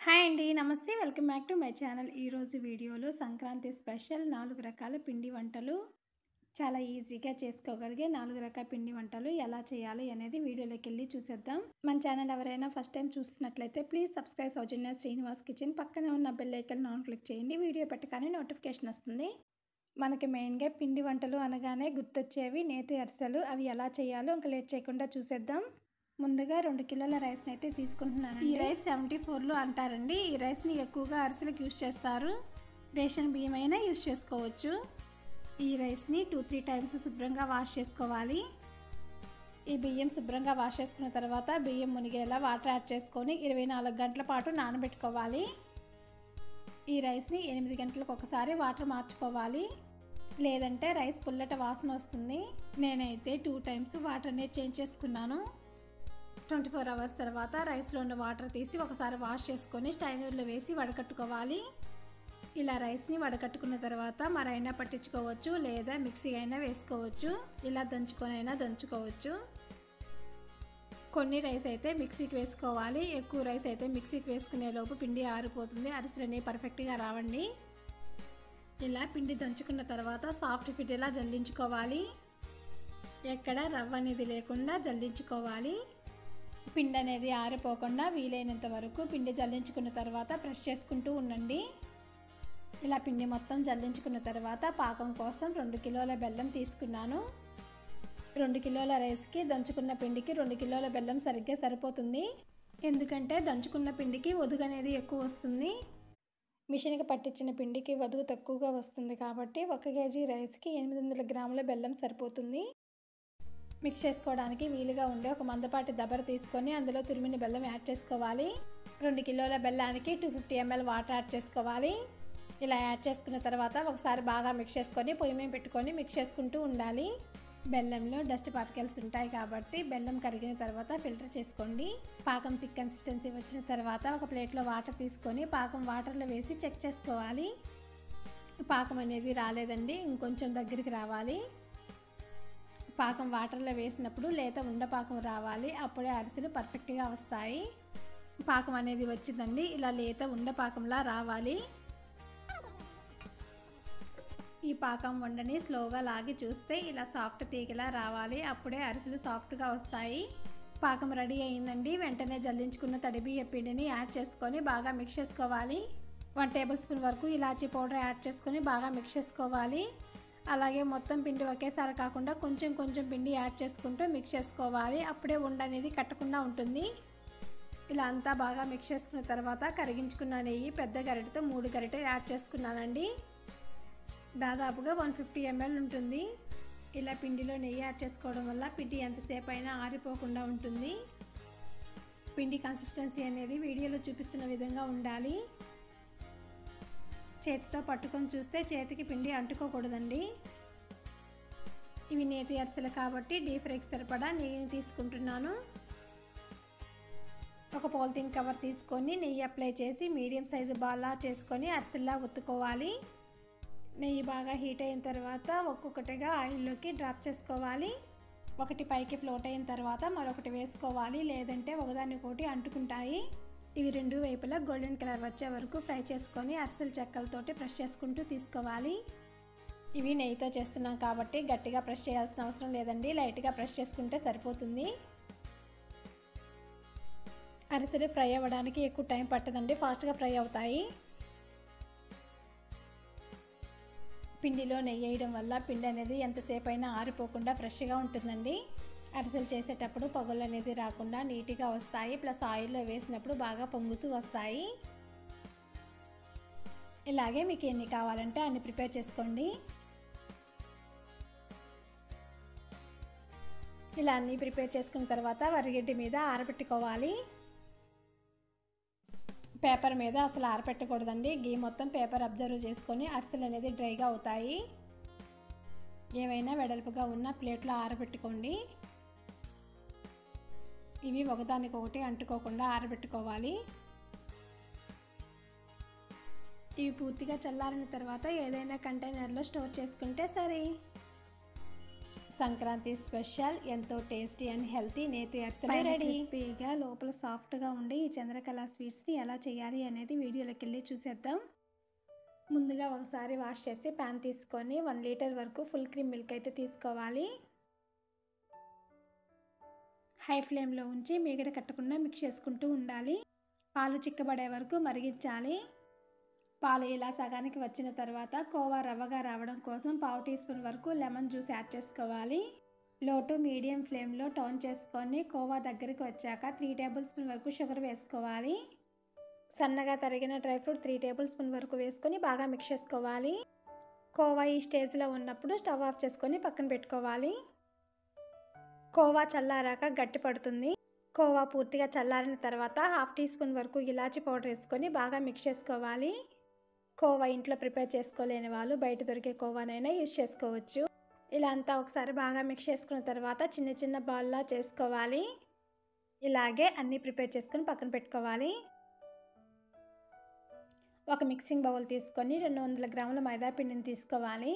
Hi అండి. నమస్తే. Welcome back to my channel. ఈరోజు వీడియోలో సంక్రాంతి స్పెషల్ 4 రకాల పిండి వంటలు చాలా ఈజీగా చేసుకోగలిగే 4 రకాల పిండి వంటలు ఎలా చేయాలి అనేది వీడియోలోకి వెళ్ళి చూసేద్దాం. మన ఛానల్ ఎవరైనా ఫస్ట్ టైం చూస్తున్నట్లయితే please subscribe Soujanya Srinivas kitchen. పక్కనే ఉన్న బెల్ ఐకాన్ ఆన్ క్లిక్ చేయండి. వీడియో పెట్టగానే నోటిఫికేషన్ వస్తుంది. మనకి మెయిన్గా పిండి వంటలు అనగానే గుర్తొచ్చేవి నేతి అరిసెలు. అవి ఎలా చేయాలో ఇంకా లేట్ చేయకుండా చూసేద్దాం. ముందుగా 2 కిలోల రైస్ని అయితే తీసుకుంటున్నాను. ఈ రైస్ 74లో అంటారండి. ఈ రైస్ని ఎక్కువగా అరిసెలకు యూజ్ చేస్తారు. రేషన్ బియ్యం అయినా యూజ్ చేసుకోవచ్చు. ఈ రైస్ని 2-3 టైమ్స్ శుభ్రంగా వాష్ చేసుకోవాలి. ఈ బియ్యం శుభ్రంగా వాష్ చేసుకున్న తర్వాత బియ్యం మునిగేలా వాటర్ యాడ్ చేసుకొని 24 గంటల పాటు నానబెట్టుకోవాలి. ఈ రైస్ని 8 గంటలకు ఒకసారి వాటర్ మార్చుకోవాలి, లేదంటే రైస్ పుల్లట వాసన వస్తుంది. నేనైతే 2 టైమ్స్ వాటర్ని చేంజ్ చేసుకున్నాను. 24 అవర్స్ తర్వాత రైస్లో ఉన్న వాటర్ తీసి ఒకసారి వాష్ చేసుకొని స్టైనర్లో వేసి వడకట్టుకోవాలి. ఇలా రైస్ని వడకట్టుకున్న తర్వాత మరైనా పట్టించుకోవచ్చు, లేదా మిక్సీ అయినా వేసుకోవచ్చు. ఇలా దంచుకొని అయినా దంచుకోవచ్చు. కొన్ని రైస్ అయితే మిక్సీకి వేసుకోవాలి. ఎక్కువ రైస్ అయితే మిక్సీకి వేసుకునే లోపు పిండి ఆరిపోతుంది. అరిసెలని పర్ఫెక్ట్గా రావండి. ఇలా పిండి దంచుకున్న తర్వాత సాఫ్ట్ పిండిలా జల్లించుకోవాలి. ఎక్కడ రవ్వ అనేది లేకుండా జల్లించుకోవాలి. పిండి అనేది ఆరిపోకుండా వీలైనంత వరకు పిండి జల్లించుకున్న తర్వాత ప్రెస్ చేసుకుంటూ ఉండండి. ఇలా పిండి మొత్తం జల్లించుకున్న తర్వాత పాకం కోసం 2 కిలోల బెల్లం తీసుకున్నాను. 2 కిలోల రైస్కి దంచుకున్న పిండికి 2 కిలోల బెల్లం సరిగ్గా సరిపోతుంది. ఎందుకంటే దంచుకున్న పిండికి వదుగు అనేది ఎక్కువ వస్తుంది. మిషన్కి పట్టించిన పిండికి వదుగు తక్కువగా వస్తుంది కాబట్టి 1 కేజీ రైస్కి 800 గ్రాముల బెల్లం సరిపోతుంది. మిక్స్ చేసుకోవడానికి వీలుగా ఉండే ఒక మందపాటి దబర తీసుకొని అందులో తురిమిన బెల్లం యాడ్ చేసుకోవాలి. 2 కిలోల బెల్లానికి 250 ml వాటర్ యాడ్ చేసుకోవాలి. ఇలా యాడ్ చేసుకున్న తర్వాత ఒకసారి బాగా మిక్స్ చేసుకొని పొయ్యి మీద పెట్టుకొని మిక్స్ చేసుకుంటూ ఉండాలి. బెల్లంలో డస్ట్ పార్టికల్స్ ఉంటాయి కాబట్టి బెల్లం కరిగిన తర్వాత ఫిల్టర్ చేసుకోండి. పాకం థిక్ కన్సిస్టెన్సీ వచ్చిన తర్వాత ఒక ప్లేట్లో వాటర్ తీసుకొని పాకం వాటర్లో వేసి చెక్ చేసుకోవాలి. పాకం అనేది రాలేదండి, ఇంకొంచెం దగ్గరికి రావాలి. పాకం వాటర్లో వేసినప్పుడు లేత ఉండపాకం రావాలి. అప్పుడే అరిసెలు పర్ఫెక్ట్గా వస్తాయి. పాకం అనేది వచ్చిందండి. ఇలా లేత ఉండపాకంలా రావాలి. ఈ పాకం వండని స్లోగా లాగి చూస్తే ఇలా సాఫ్ట్ తీగలా రావాలి. అప్పుడే అరిసెలు సాఫ్ట్గా వస్తాయి. పాకం రెడీ అయిందండి. వెంటనే జల్లించుకున్న తడి బియ్య పిండిని యాడ్ చేసుకొని బాగా మిక్స్ చేసుకోవాలి. 1 టేబుల్ స్పూన్ వరకు ఇలాచీ పౌడర్ యాడ్ చేసుకొని బాగా మిక్స్ చేసుకోవాలి. అలాగే మొత్తం పిండి ఒకేసారి కాకుండా కొంచెం కొంచెం పిండి యాడ్ చేసుకుంటూ మిక్స్ చేసుకోవాలి. అప్పుడే ఉండ అనేది కట్టకుండా ఉంటుంది. ఇలా అంతా బాగా మిక్స్ చేసుకున్న తర్వాత కరిగించుకున్న నెయ్యి పెద్ద గరిటెతో 3 గరిటెలు యాడ్ చేసుకున్నానండి. దాదాపుగా 150 ml ఉంటుంది. ఇలా పిండిలో నెయ్యి యాడ్ చేసుకోవడం వల్ల పిండి ఎంతసేపు అయినా ఆరిపోకుండా ఉంటుంది. పిండి కన్సిస్టెన్సీ అనేది వీడియోలో చూపిస్తున్న విధంగా ఉండాలి. చేతితో పట్టుకొని చూస్తే చేతికి పిండి అంటుకోకూడదండి. ఇవి నేతి అరిసెలు కాబట్టి డీప్ ఫ్రైకి సరిపడా నెయ్యిని తీసుకుంటున్నాను. ఒక పాలిథిన్ కవర్ తీసుకొని నెయ్యి అప్లై చేసి మీడియం సైజు బాల్లా చేసుకొని అరిసెల్లా ఒత్తుకోవాలి. నెయ్యి బాగా హీట్ అయిన తర్వాత ఒక్కొక్కటిగా ఆయిల్లోకి డ్రాప్ చేసుకోవాలి. ఒకటి పైకి ఫ్లోట్ అయిన తర్వాత మరొకటి వేసుకోవాలి, లేదంటే ఒకదానికొకటి అంటుకుంటాయి. ఇవి 2 వైపులా గోల్డెన్ కలర్ వచ్చే వరకు ఫ్రై చేసుకొని అరిసెల చెక్కలతోటి ప్రెస్ చేసుకుంటూ తీసుకోవాలి. ఇవి నెయ్యితో చేస్తున్నాం కాబట్టి గట్టిగా ప్రెస్ చేయాల్సిన అవసరం లేదండి. లైట్గా ప్రెస్ చేసుకుంటే సరిపోతుంది. అరిసెలు ఫ్రై అవ్వడానికి ఎక్కువ టైం పట్టదండి, ఫాస్ట్గా ఫ్రై అవుతాయి. పిండిలో నెయ్యి వేయడం వల్ల పిండి అనేది ఎంతసేపు అయినా ఆరిపోకుండా ఫ్రెష్గా ఉంటుందండి. అరిసెలు చేసేటప్పుడు పగుళ్ళు అనేది రాకుండా నీట్గా వస్తాయి. ప్లస్ ఆయిల్లో వేసినప్పుడు బాగా పొంగుతూ వస్తాయి. ఇలాగే మీకు ఎన్ని కావాలంటే అన్ని ప్రిపేర్ చేసుకోండి. ఇలా అన్నీ ప్రిపేర్ చేసుకున్న తర్వాత వరిగడ్డి మీద ఆరబెట్టుకోవాలి. పేపర్ మీద అసలు ఆరబెట్టకూడదండి. గీ మొత్తం పేపర్ అబ్జర్వ్ చేసుకొని అరిసెలు అనేది డ్రైగా అవుతాయి. ఏవైనా వెడల్పుగా ఉన్న ప్లేట్లో ఆరబెట్టుకోండి. ఇవి ఒకదానికొకటి అంటుకోకుండా ఆరబెట్టుకోవాలి. ఇవి పూర్తిగా చల్లారిన తర్వాత ఏదైనా కంటైనర్లో స్టోర్ చేసుకుంటే సరే. సంక్రాంతి స్పెషల్ ఎంతో టేస్టీ అండ్ హెల్తీ నేతి అరిసెలు రెడీ. క్రిస్పీగా లోపల సాఫ్ట్గా ఉండి ఈ చంద్రకళ స్వీట్స్ని ఎలా చేయాలి అనేది వీడియోలోకి వెళ్ళి చూసేద్దాం. ముందుగా ఒకసారి వాష్ చేసి ప్యాన్ తీసుకొని 1 లీటర్ వరకు ఫుల్ క్రీమ్ మిల్క్ అయితే తీసుకోవాలి. హై ఫ్లేమ్లో ఉంచి మీగడ కట్టకుండా మిక్స్ చేసుకుంటూ ఉండాలి. పాలు చిక్కబడే వరకు మరిగించాలి. పాలు ఇలా సగానికి వచ్చిన తర్వాత కోవా రవ్వగా రావడం కోసం 1/2 టీ స్పూన్ వరకు లెమన్ జ్యూస్ యాడ్ చేసుకోవాలి. లో టు మీడియం ఫ్లేమ్లో టర్న్ చేసుకొని కోవా దగ్గరికి వచ్చాక 3 టేబుల్ స్పూన్ వరకు షుగర్ వేసుకోవాలి. సన్నగా తరిగిన డ్రై ఫ్రూట్ 3 టేబుల్ స్పూన్ వరకు వేసుకొని బాగా మిక్స్ చేసుకోవాలి. కోవా ఈ స్టేజ్లో ఉన్నప్పుడు స్టవ్ ఆఫ్ చేసుకొని పక్కన పెట్టుకోవాలి. కోవా చల్లారాక గట్టి పడుతుంది. కోవా పూర్తిగా చల్లారిన తర్వాత 1/2 టీ స్పూన్ వరకు ఇలాచీ పౌడర్ వేసుకొని బాగా మిక్స్ చేసుకోవాలి. కోవా ఇంట్లో ప్రిపేర్ చేసుకోలేని వాళ్ళు బయట దొరికే కోవానైనా యూజ్ చేసుకోవచ్చు. ఇలా అంతా ఒకసారి బాగా మిక్స్ చేసుకున్న తర్వాత చిన్న చిన్న బాల్లా చేసుకోవాలి. ఇలాగే అన్నీ ప్రిపేర్ చేసుకొని పక్కన పెట్టుకోవాలి. ఒక మిక్సింగ్ బౌల్ తీసుకొని 200 గ్రాముల మైదా పిండిని తీసుకోవాలి.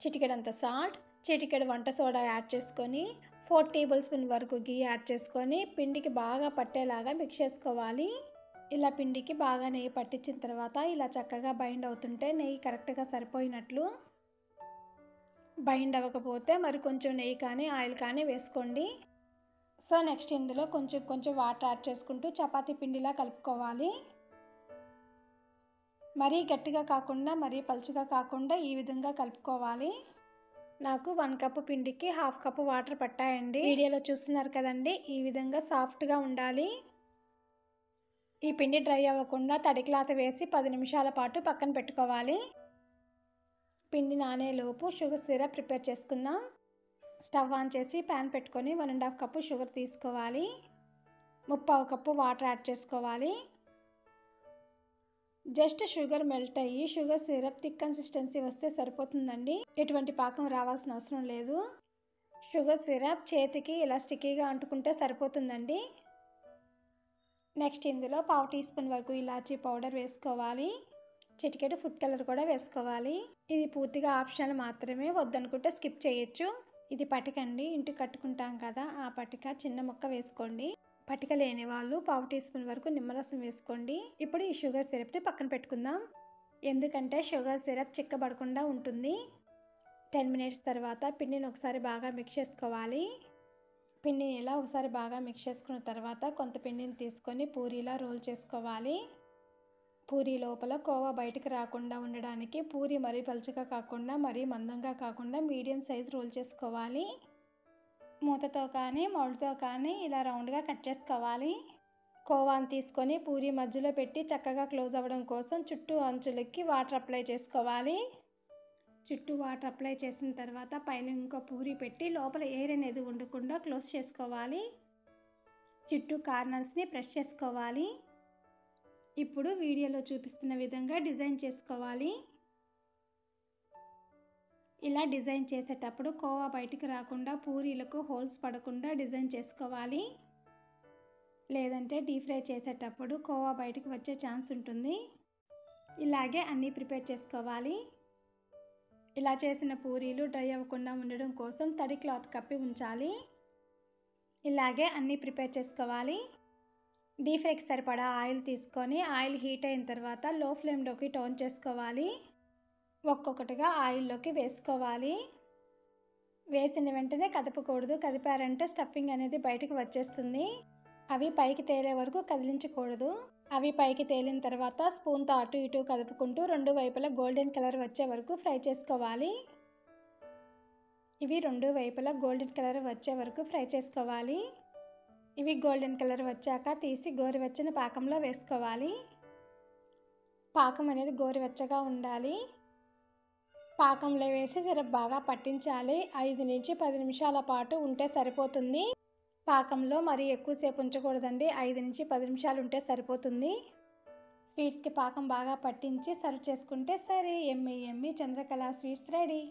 చిటికెడంత సాల్ట్, చిటికెడు వంట సోడా యాడ్ చేసుకొని 4 టేబుల్ స్పూన్ వరకు గీ యాడ్ చేసుకొని పిండికి బాగా పట్టేలాగా మిక్స్ చేసుకోవాలి. ఇలా పిండికి బాగా నెయ్యి పట్టించిన తర్వాత ఇలా చక్కగా బైండ్ అవుతుంటే నెయ్యి కరెక్ట్గా సరిపోయినట్లు. బైండ్ అవ్వకపోతే మరి కొంచెం నెయ్యి కానీ ఆయిల్ కానీ వేసుకోండి. సో నెక్స్ట్ ఇందులో కొంచెం వాటర్ యాడ్ చేసుకుంటూ చపాతీ పిండిలా కలుపుకోవాలి. మరీ గట్టిగా కాకుండా మరీ పలుచగా కాకుండా ఈ విధంగా కలుపుకోవాలి. నాకు 1 కప్పు పిండికి 1/2 కప్పు వాటర్ పట్టాయండి. వీడియోలో చూస్తున్నారు కదండి, ఈ విధంగా సాఫ్ట్గా ఉండాలి. ఈ పిండి డ్రై అవ్వకుండా తడి క్లాత్ వేసి 10 నిమిషాల పాటు పక్కన పెట్టుకోవాలి. పిండి నానేలోపు షుగర్ సిరప్ ప్రిపేర్ చేసుకుందాం. స్టవ్ ఆన్ చేసి ప్యాన్ పెట్టుకొని 1.5 కప్పు షుగర్ తీసుకోవాలి. 3/4 కప్పు వాటర్ యాడ్ చేసుకోవాలి. జస్ట్ షుగర్ మెల్ట్ అయ్యి షుగర్ సిరప్ థిక్ కన్సిస్టెన్సీ వస్తే సరిపోతుందండి. ఎటువంటి పాకం రావాల్సిన అవసరం లేదు. షుగర్ సిరప్ చేతికి ఇలా స్టిక్కీగా అంటుకుంటే సరిపోతుందండి. నెక్స్ట్ ఇందులో 1/2 టీ స్పూన్ వరకు ఇలాచీ పౌడర్ వేసుకోవాలి. చిటికెడు ఫుడ్ కలర్ కూడా వేసుకోవాలి. ఇది పూర్తిగా ఆప్షనల్ మాత్రమే, వద్దనుకుంటే స్కిప్ చేయొచ్చు. ఇది పటికండి, ఇంటికి కట్టుకుంటాం కదా ఆ పటిక, చిన్న ముక్క వేసుకోండి. పటిక లేని వాళ్ళు 1/2 టీ స్పూన్ వరకు నిమ్మరసం వేసుకోండి. ఇప్పుడు ఈ షుగర్ సిరప్ని పక్కన పెట్టుకుందాం. ఎందుకంటే షుగర్ సిరప్ చిక్కబడకుండా ఉంటుంది. 10 మినిట్స్ తర్వాత పిండిని ఒకసారి బాగా మిక్స్ చేసుకోవాలి. పిండిని ఇలా ఒకసారి బాగా మిక్స్ చేసుకున్న తర్వాత కొంత పిండిని తీసుకొని పూరీలా రోల్ చేసుకోవాలి. పూరీ లోపల కోవా బయటికి రాకుండా ఉండడానికి పూరీ మరీ పలుచగా కాకుండా మరీ మందంగా కాకుండా మీడియం సైజ్ రోల్ చేసుకోవాలి. మూతతో కానీ మౌల్డ్తో కానీ ఇలా రౌండ్గా కట్ చేసుకోవాలి. కోవాని తీసుకొని పూరీ మధ్యలో పెట్టి చక్కగా క్లోజ్ అవ్వడం కోసం చుట్టూ అంచులకి వాటర్ అప్లై చేసుకోవాలి. చుట్టూ వాటర్ అప్లై చేసిన తర్వాత పైన ఇంకో పూరీ పెట్టి లోపల ఎయిర్ అనేది ఉండకుండా క్లోజ్ చేసుకోవాలి. చుట్టూ కార్నర్స్ని ప్రెస్ చేసుకోవాలి. ఇప్పుడు వీడియోలో చూపిస్తున్న విధంగా డిజైన్ చేసుకోవాలి. ఇలా డిజైన్ చేసేటప్పుడు కోవా బయటికి రాకుండా పూరీలకు హోల్స్ పడకుండా డిజైన్ చేసుకోవాలి. లేదంటే డీప్ ఫ్రై చేసేటప్పుడు కోవా బయటికి వచ్చే ఛాన్స్ ఉంటుంది. ఇలాగే అన్నీ ప్రిపేర్ చేసుకోవాలి. ఇలా చేసిన పూరీలు డ్రై అవ్వకుండా ఉండడం కోసం తడి క్లాత్ కప్పి ఉంచాలి. ఇలాగే అన్నీ ప్రిపేర్ చేసుకోవాలి. డీప్ ఫ్రైకి సరిపడా ఆయిల్ తీసుకొని ఆయిల్ హీట్ అయిన తర్వాత లో ఫ్లేమ్లోకి టర్న్ చేసుకోవాలి. ఒక్కొక్కటిగా ఆయిల్లోకి వేసుకోవాలి. వేసిన వెంటనే కదపకూడదు, కదిపారంటే స్టఫింగ్ అనేది బయటకు వచ్చేస్తుంది. అవి పైకి తేలే వరకు కదిలించకూడదు. అవి పైకి తేలిన తర్వాత స్పూన్తో అటు ఇటు కదుపుకుంటూ 2 వైపులా గోల్డెన్ కలర్ వచ్చే వరకు ఫ్రై చేసుకోవాలి. ఇవి 2 వైపులా గోల్డెన్ కలర్ వచ్చే వరకు ఫ్రై చేసుకోవాలి. ఇవి గోల్డెన్ కలర్ వచ్చాక తీసి గోరువెచ్చని పాకంలో వేసుకోవాలి. పాకం అనేది గోరువెచ్చగా ఉండాలి. పాకంలో వేసి సిరప్ బాగా పట్టించాలి. 5 నుంచి 10 నిమిషాల పాటు ఉంటే సరిపోతుంది. పాకంలో మరీ ఎక్కువసేపు ఉంచకూడదండి. 5 నుంచి 10 నిమిషాలు ఉంటే సరిపోతుంది. స్వీట్స్కి పాకం బాగా పట్టించి సర్వ్ చేసుకుంటే సరే, ఎమ్మి ఎమ్మి చంద్రకళ స్వీట్స్ రెడీ.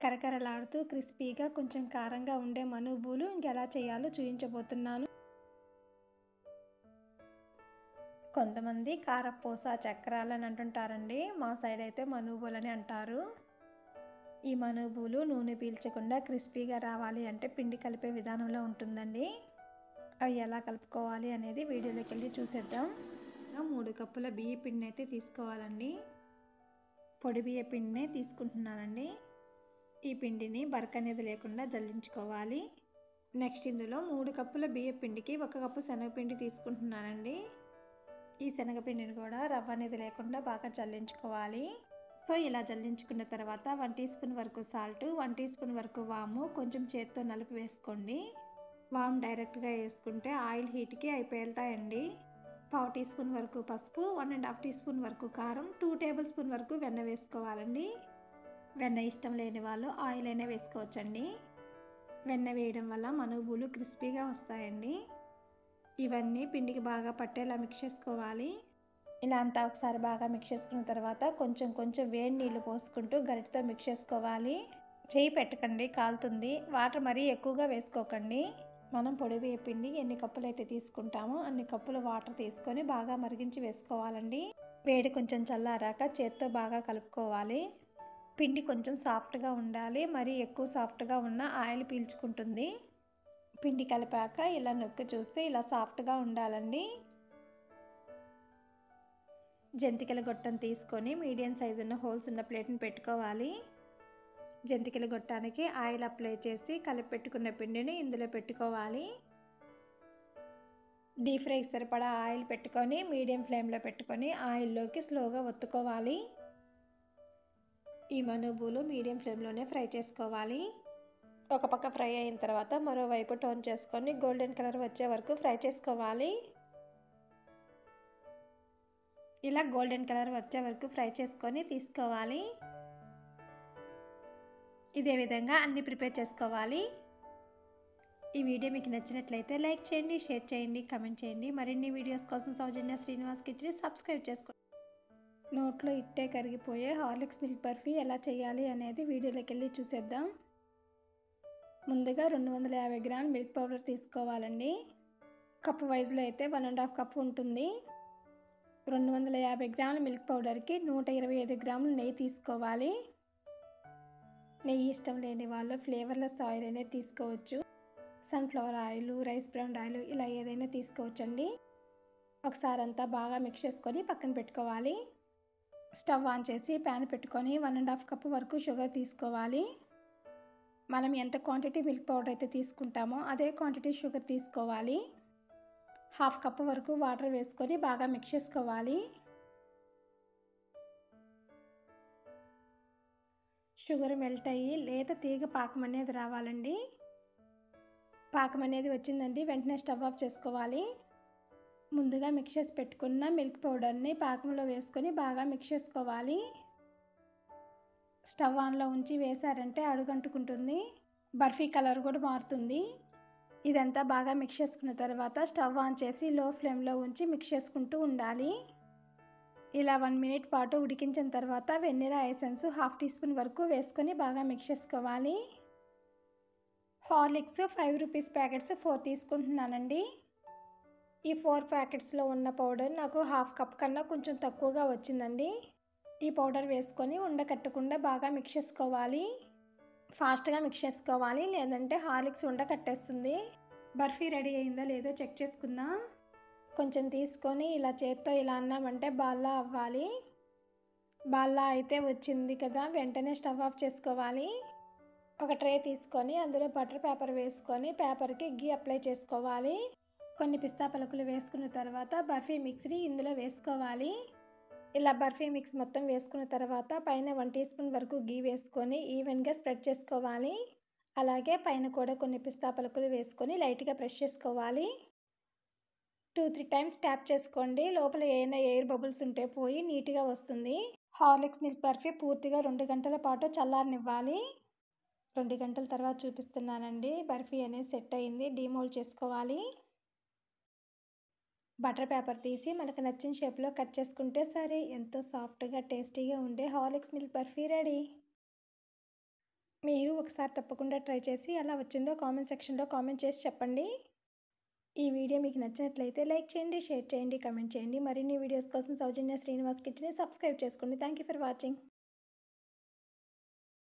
కరకరలాడుతూ క్రిస్పీగా కొంచెం కారంగా ఉండే మనుబూలు ఇంకెలా చేయాలో చూపించబోతున్నాను. కొంతమంది కారపూస చక్రాలు అని అంటుంటారండి. మా సైడ్ అయితే మనుబోలు అని అంటారు. ఈ మనుబోలు నూనె పీల్చకుండా క్రిస్పీగా రావాలి అంటే పిండి కలిపే విధానంలో ఉంటుందండి. అవి ఎలా కలుపుకోవాలి అనేది వీడియోలోకి వెళ్ళి చూసేద్దాం. 3 కప్పుల బియ్య పిండిని అయితే తీసుకోవాలండి. పొడి బియ్య పిండినే తీసుకుంటున్నానండి. ఈ పిండిని బరక అనేది లేకుండా జల్లించుకోవాలి. నెక్స్ట్ ఇందులో 3 కప్పుల బియ్య పిండికి 1 కప్పు శనగపిండి తీసుకుంటున్నానండి. ఈ శనగపిండిని కూడా రవ్వ అనేది లేకుండా బాగా జల్లించుకోవాలి. సో ఇలా జల్లించుకున్న తర్వాత 1 టీ స్పూన్ వరకు సాల్ట్, 1 టీ స్పూన్ వరకు వాము కొంచెం చేత్తో నలిపి వేసుకోండి. వాము డైరెక్ట్గా వేసుకుంటే ఆయిల్ హీట్కి అయిపోతాయండి. 1/2 టీ స్పూన్ వరకు పసుపు, 1.5 టీ స్పూన్ వరకు కారం, 2 టేబుల్ స్పూన్ వరకు వెన్న వేసుకోవాలండి. వెన్న ఇష్టం లేని వాళ్ళు ఆయిల్ అయినా వేసుకోవచ్చండి. వెన్న వేయడం వల్ల మనుబోలు క్రిస్పీగా వస్తాయండి. ఇవన్నీ పిండికి బాగా పట్టేలా మిక్స్ చేసుకోవాలి. ఇలా అంతా ఒకసారి బాగా మిక్స్ చేసుకున్న తర్వాత కొంచెం వేడి నీళ్ళు పోసుకుంటూ గరిటెతో మిక్స్ చేసుకోవాలి. చేయి పెట్టకండి, కాలుతుంది. వాటర్ మరీ ఎక్కువగా వేసుకోకండి. మనం పొడి బియ్య పిండి ఎన్ని కప్పులు అయితే తీసుకుంటామో అన్ని కప్పులు వాటర్ తీసుకొని బాగా మరిగించి వేసుకోవాలండి. వేడి కొంచెం చల్లారాక చేత్తో బాగా కలుపుకోవాలి. పిండి కొంచెం సాఫ్ట్గా ఉండాలి. మరీ ఎక్కువ సాఫ్ట్గా ఉన్న ఆయిల్ పీల్చుకుంటుంది. పిండి కలిపాక ఇలా నొక్కి చూస్తే ఇలా సాఫ్ట్గా ఉండాలండి. జంతికల గొట్టం తీసుకొని మీడియం సైజు ఉన్న హోల్స్ ఉన్న ప్లేట్ని పెట్టుకోవాలి. జంతికల గొట్టానికి ఆయిల్ అప్లై చేసి కలిపి పెట్టుకున్న పిండిని ఇందులో పెట్టుకోవాలి. డీప్ ఫ్రైకి సరిపడా ఆయిల్ పెట్టుకొని మీడియం ఫ్లేమ్లో పెట్టుకొని ఆయిల్లోకి స్లోగా ఒత్తుకోవాలి. ఈ మనుబోలు మీడియం ఫ్లేమ్లోనే ఫ్రై చేసుకోవాలి. ఒక పక్క ఫ్రై అయిన తర్వాత మరోవైపు టర్న్ చేసుకొని గోల్డెన్ కలర్ వచ్చే వరకు ఫ్రై చేసుకోవాలి. ఇలా గోల్డెన్ కలర్ వచ్చే వరకు ఫ్రై చేసుకొని తీసుకోవాలి. ఇదే విధంగా అన్ని ప్రిపేర్ చేసుకోవాలి. ఈ వీడియో మీకు నచ్చినట్లయితే లైక్ చేయండి, షేర్ చేయండి, కమెంట్ చేయండి. మరిన్ని వీడియోస్ కోసం సౌజన్య శ్రీనివాస్ కిచెన్ సబ్స్క్రైబ్ చేసుకోండి. నోట్లో ఇట్టే కరిగిపోయే హార్లిక్స్ మిల్క్ బర్ఫీ ఎలా చేయాలి అనేది వీడియోలోకి వెళ్ళి చూసేద్దాం. ముందుగా 250 గ్రాముల మిల్క్ పౌడర్ తీసుకోవాలండి. కప్పు వైజ్లో అయితే 1.5 కప్పు ఉంటుంది. 250 గ్రాముల మిల్క్ పౌడర్కి 125 గ్రాముల నెయ్యి తీసుకోవాలి. నెయ్యి ఇష్టం లేని వాళ్ళు ఫ్లేవర్లెస్ ఆయిల్ అనేది తీసుకోవచ్చు. Sunflower oil, rice bran oil ఇలా ఏదైనా తీసుకోవచ్చండి. ఒకసారి అంతా బాగా మిక్స్ చేసుకొని పక్కన పెట్టుకోవాలి. స్టవ్ ఆన్ చేసి ప్యాన్ పెట్టుకొని 1.5 కప్పు వరకు షుగర్ తీసుకోవాలి. మనం ఎంత క్వాంటిటీ మిల్క్ పౌడర్ అయితే తీసుకుంటామో అదే క్వాంటిటీ షుగర్ తీసుకోవాలి. 1/2 కప్పు వరకు వాటర్ వేసుకొని బాగా మిక్స్ చేసుకోవాలి. షుగర్ మెల్ట్ అయ్యి లేత తీగ పాకం అనేది రావాలండి. పాకం అనేది వచ్చిందండి, వెంటనే స్టవ్ ఆఫ్ చేసుకోవాలి. ముందుగా మిక్స్ చేసి పెట్టుకున్న మిల్క్ పౌడర్ని పాకంలో వేసుకొని బాగా మిక్స్ చేసుకోవాలి. స్టవ్ ఆన్లో ఉంచి వేసారంటే అడుగంటుకుంటుంది, బర్ఫీ కలర్ కూడా మారుతుంది. ఇదంతా బాగా మిక్స్ చేసుకున్న తర్వాత స్టవ్ ఆన్ చేసి లో ఫ్లేమ్లో ఉంచి మిక్స్ చేసుకుంటూ ఉండాలి. ఇలా 1 మినిట్ పాటు ఉడికించిన తర్వాత వెనిలా ఎసెన్స్ 1/2 టీ స్పూన్ వరకు వేసుకొని బాగా మిక్స్ చేసుకోవాలి. హార్లిక్స్ 5 రూపీస్ ప్యాకెట్స్ 4 తీసుకుంటున్నానండి. ఈ 4 ప్యాకెట్స్లో ఉన్న పౌడర్ నాకు 1/2 కప్ కన్నా కొంచెం తక్కువగా వచ్చిందండి. ఈ పౌడర్ వేసుకొని ఉండకట్టకుండా బాగా మిక్స్ చేసుకోవాలి. ఫాస్ట్గా మిక్స్ చేసుకోవాలి, లేదంటే హార్లిక్స్ ఉండకట్టేస్తుంది. బర్ఫీ రెడీ అయిందా లేదో చెక్ చేసుకుందాం. కొంచెం తీసుకొని ఇలా చేత్తో ఇలా అన్నామంటే బాల్లా అవ్వాలి. బాల్లా అయితే వచ్చింది కదా, వెంటనే స్టవ్ ఆఫ్ చేసుకోవాలి. ఒక ట్రే తీసుకొని అందులో బటర్ పేపర్ వేసుకొని పేపర్కి గీ అప్లై చేసుకోవాలి. కొన్ని పిస్తా పలుకులు వేసుకున్న తర్వాత బర్ఫీ మిక్స్ని ఇందులో వేసుకోవాలి. ఇలా బర్ఫీ మిక్స్ మొత్తం వేసుకున్న తర్వాత పైన 1 టీ స్పూన్ వరకు గీ వేసుకొని ఈవెన్గా స్ప్రెడ్ చేసుకోవాలి. అలాగే పైన కూడా కొన్ని పిస్తా పలుకులు వేసుకొని లైట్గా ప్రెస్ చేసుకోవాలి. 2-3 టైమ్స్ ట్యాప్ చేసుకోండి. లోపల ఏమైనా ఎయిర్ బబుల్స్ ఉంటే పోయి నీట్గా వస్తుంది. హార్లిక్స్ మిల్క్ బర్ఫీ పూర్తిగా 2 గంటల పాటు చల్లారనివ్వాలి. 2 గంటల తర్వాత చూపిస్తున్నానండి. బర్ఫీ అనేది సెట్ అయింది. డీమోల్డ్ చేసుకోవాలి. బటర్ పేపర్ తీసి మనకు నచ్చిన షేప్లో కట్ చేసుకుంటే సరే, ఎంతో సాఫ్ట్గా టేస్టీగా ఉండే హార్లిక్స్ మిల్క్ బర్ఫీ రెడీ. మీరు ఒకసారి తప్పకుండా ట్రై చేసి ఎలా వచ్చిందో కామెంట్ సెక్షన్లో కామెంట్ చేసి చెప్పండి. ఈ వీడియో మీకు నచ్చినట్లయితే లైక్ చేయండి, షేర్ చేయండి, కామెంట్ చేయండి. మరిన్ని వీడియోస్ కోసం సౌజన్య శ్రీనివాస్ కిచెన్ని సబ్స్క్రైబ్ చేసుకోండి. Thank you for watching.